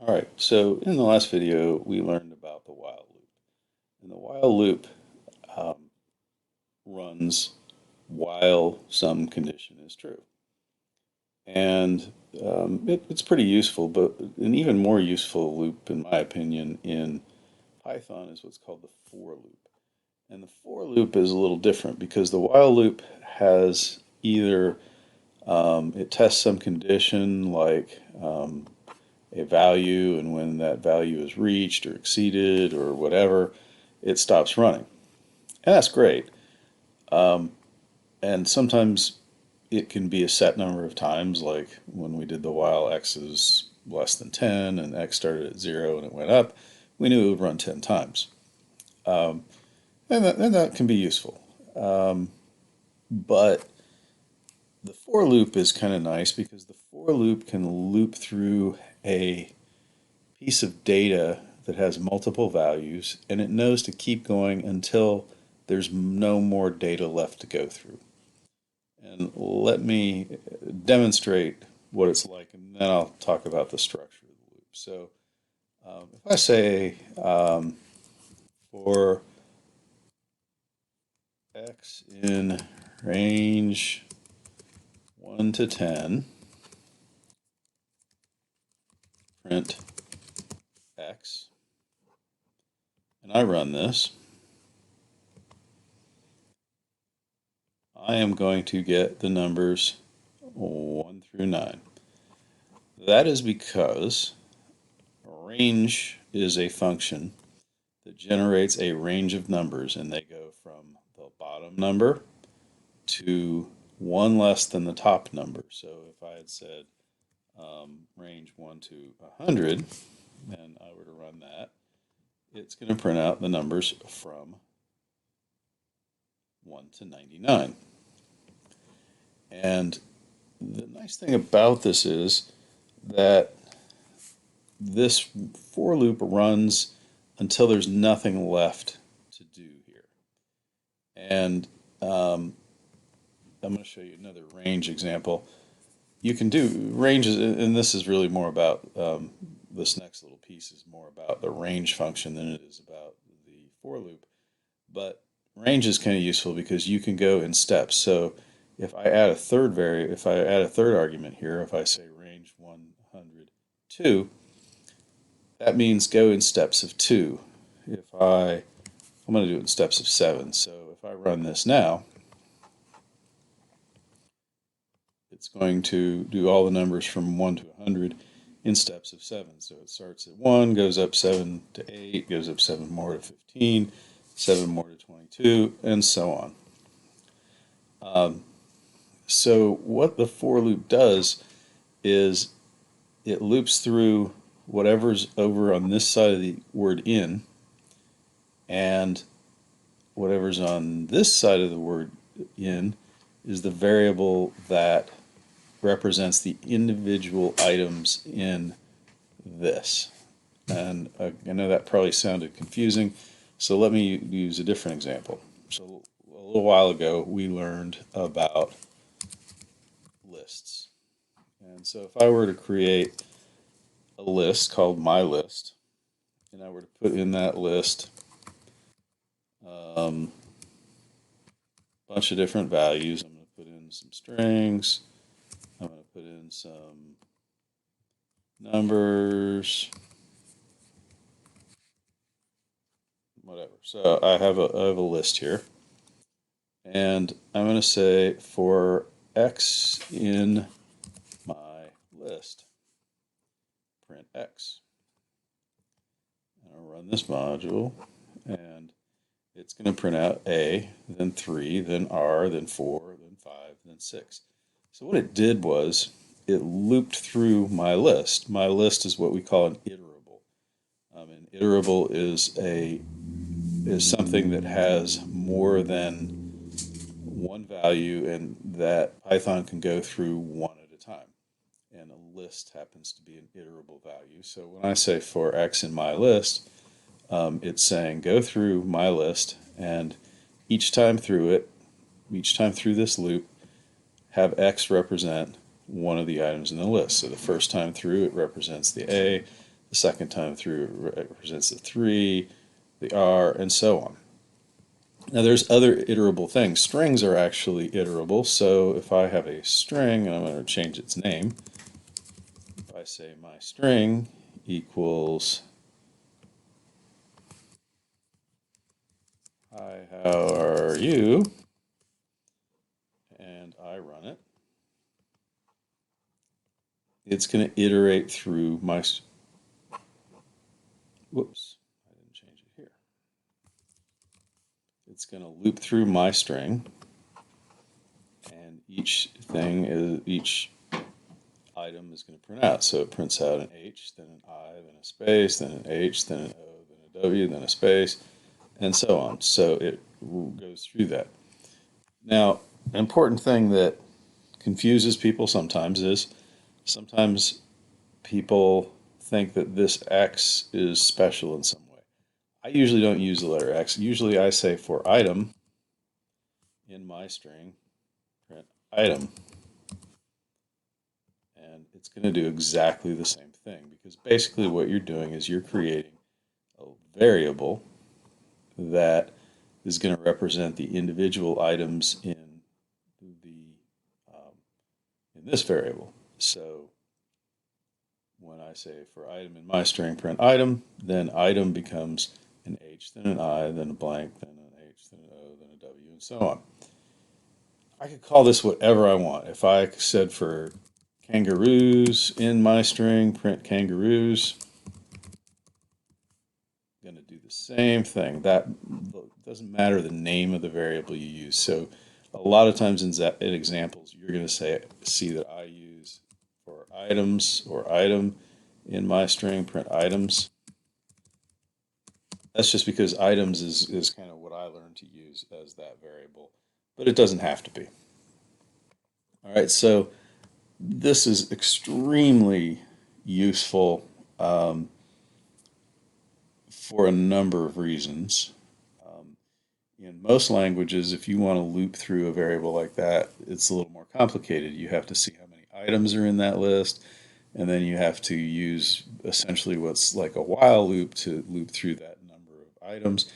All right, so in the last video, we learned about the while loop. And the while loop um, runs while some condition is true. And it's pretty useful, but an even more useful loop, in my opinion, in Python is what's called the for loop. And the for loop is a little different because the while loop has either it tests some condition like a value, and when that value is reached or exceeded or whatever, it stops running. And that's great. Um, and sometimes it can be a set number of times, like when we did the while x is less than 10 and x started at 0 and it went up, we knew it would run 10 times. Um, and that can be useful. But the for loop is kind of nice because the for loop can loop through a piece of data that has multiple values, and it knows to keep going until there's no more data left to go through. And let me demonstrate what it's like, and then I'll talk about the structure of the loop. So if I say for x in range 1 to 10, print x, and I run this, I am going to get the numbers 1 through 9. That is because range is a function that generates a range of numbers, and they go from the bottom number to one less than the top number. So if I had said range 1 to 100, and I were to run that, it's going to print out the numbers from 1 to 99. And the nice thing about this is that this for loop runs until there's nothing left to do here. And I'm going to show you another range example. You can do ranges, and this is really more about this next little piece is more about the range function than it is about the for loop. But range is kind of useful because you can go in steps. So if I add a third argument here, if I say range 102, that means go in steps of 2. I'm going to do it in steps of 7. So if I run this now, it's going to do all the numbers from 1 to 100 in steps of 7. So it starts at 1, goes up 7 to 8, goes up 7 more to 15, 7 more to 22, and so on. So what the for loop does is it loops through whatever's over on this side of the word in, and whatever's on this side of the word in is the variable that represents the individual items in this. And I know that probably sounded confusing, so let me use a different example. So a little while ago we learned about lists. And so if I were to create a list called my list, and I were to put in that list a bunch of different values, I'm going to put in some strings, I'm going to put in some numbers, whatever. So I have a list here, and I'm going to say for x in my list, print x. And I'll run this module, and it's going to print out A, then 3, then R, then 4, then 5, then 6. So what it did was it looped through my list. My list is what we call an iterable. An iterable is something that has more than one value, and that Python can go through one at a time. And a list happens to be an iterable value. So when I say for x in my list, it's saying go through my list, and each time through this loop, have x represent one of the items in the list. So the first time through, it represents the A. The The second time through represents the 3, the R, and so on. Now there's other iterable things. Strings are actually iterable, so if I have a string, and I'm going to change its name, if I say my string equals hi, how are you, and I run it, it's going to iterate through my, whoops, I didn't change it here. It's going to loop through my string, and each item is going to print out. So it prints out an H, then an I, then a space, then an H, then an O, then a W, then a space, and so on. So it goes through that. Now, an important thing that confuses people sometimes is sometimes people think that this X is special in some way. I usually don't use the letter X. Usually I say for item in my string, print item. And it's going to do exactly the same thing because basically what you're doing is you're creating a variable that is going to represent the individual items in the in this variable. So when I say for item in my string print item, then item becomes an H, then an I, then a blank, then an H, then an O, then a W, and so on. I could call this whatever I want. If I said for kangaroos in my string, print kangaroos, I'm going to do the same thing. That doesn't matter the name of the variable you use. So a lot of times in examples, you're going to see that I use for items or item in my string, print items. That's just because items is kind of what I learned to use as that variable, but it doesn't have to be. All right, so this is extremely useful for a number of reasons. In most languages, if you want to loop through a variable like that, it's a little more complicated. You have to see how many items are in that list, and then you have to use essentially what's like a while loop to loop through that number of items.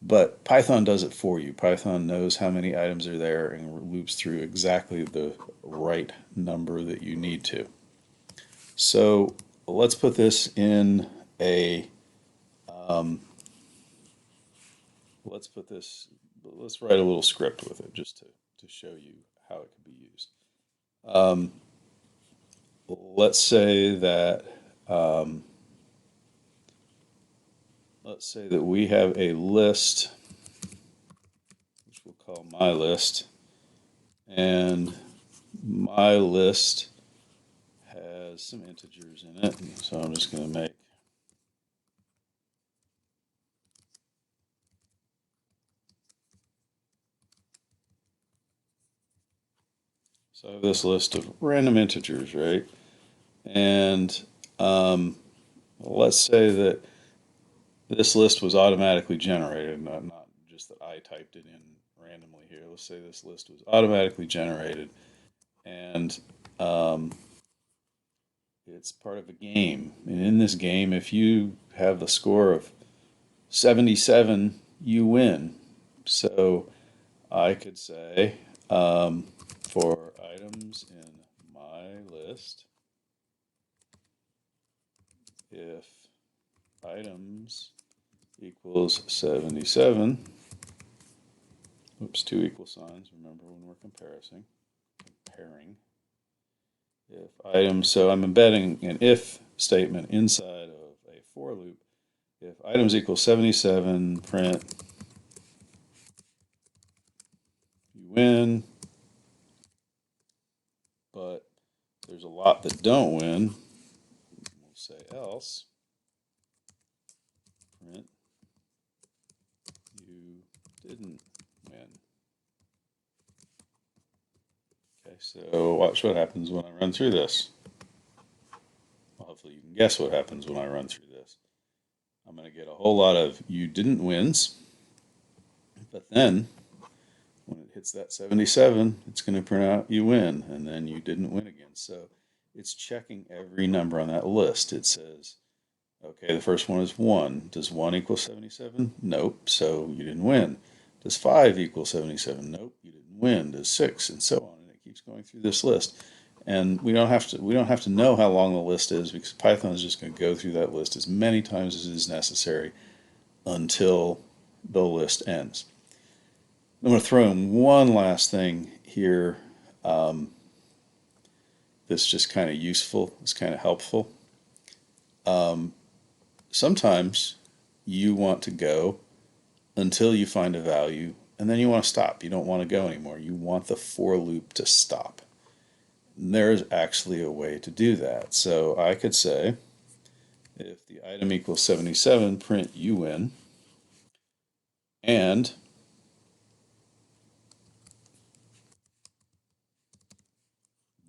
But Python does it for you. Python knows how many items are there and loops through exactly the right number that you need to. So let's put this in a, let's write a little script with it just to show you how it can be used. Um, let's say that um, we have a list, which we'll call my list, and my list has some integers in it, so I'm just going to make so I have this list of random integers, right? And let's say that this list was automatically generated, not just that I typed it in randomly here. Let's say this list was automatically generated, and it's part of a game. And in this game, if you have the score of 77, you win. So I could say for items in my list, if items equals 77, oops, two equal signs, remember when we're comparing. If items, so I'm embedding an if statement inside of a for loop. If items equal 77, print you win, but there's a lot that don't win. We'll say else, print you didn't win. Okay, so watch what happens when I run through this. Well, hopefully you can guess what happens when I run through this. I'm going to get a whole lot of you didn't wins, but then when it hits that 77, it's going to print out you win, and then you didn't win again. So it's checking every number on that list. It says Okay, the first one is 1. Does 1 equal 77? Nope, so you didn't win. Does 5 equal 77? Nope, you didn't win. Does 6, and so on. And it keeps going through this list. And we don't have to know how long the list is, because Python is just going to go through that list as many times as is necessary until the list ends. I'm going to throw in one last thing here, that's just kind of useful, it's kind of helpful. Sometimes you want to go until you find a value, and then you want to stop. You don't want to go anymore. You want the for loop to stop. And there is actually a way to do that. So I could say, if the item equals 77, print you win, and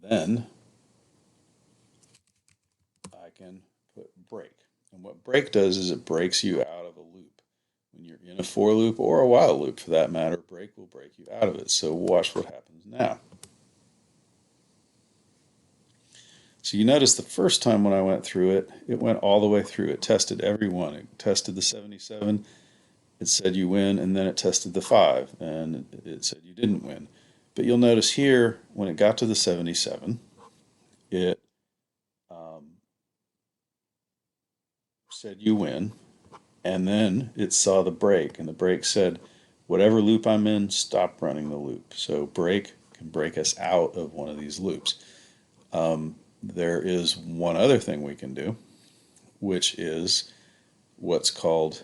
then I can put break. And what break does is it breaks you out of a loop. When you're in a for loop, or a while loop for that matter, break will break you out of it. So watch what happens now. So you notice the first time when I went through it, it went all the way through. It tested every one. It tested the 77, it said you win, and then it tested the 5, and it said you didn't win. But you'll notice here, when it got to the 77, it said you win, and then it saw the break, and the break said, whatever loop I'm in, stop running the loop. So break can break us out of one of these loops. There is one other thing we can do, which is what's called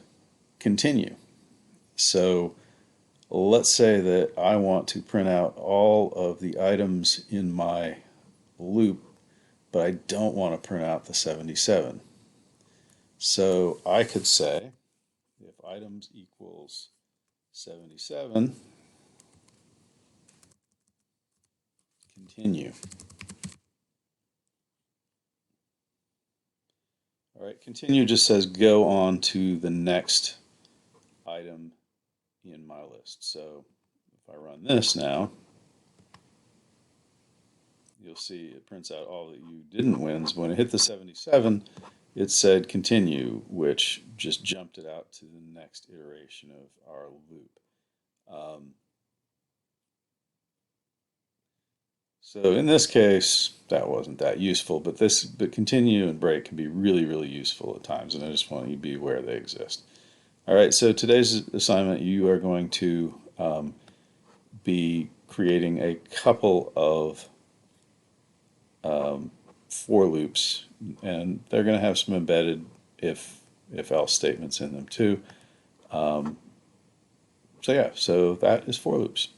continue. So let's say that I want to print out all of the items in my loop, but I don't want to print out the 77. So I could say, if items equals 77, continue. All right, continue just says go on to the next item in my list. So if I run this now, you'll see it prints out all that you didn't win. So when it hit the 77, it said continue, which just jumped it out to the next iteration of our loop. So in this case, that wasn't that useful, but continue and break can be really, really useful at times, and I just want you to be aware they exist. All right, so today's assignment, you are going to be creating a couple of for loops, and they're going to have some embedded if else statements in them too. So yeah, so that is for loops.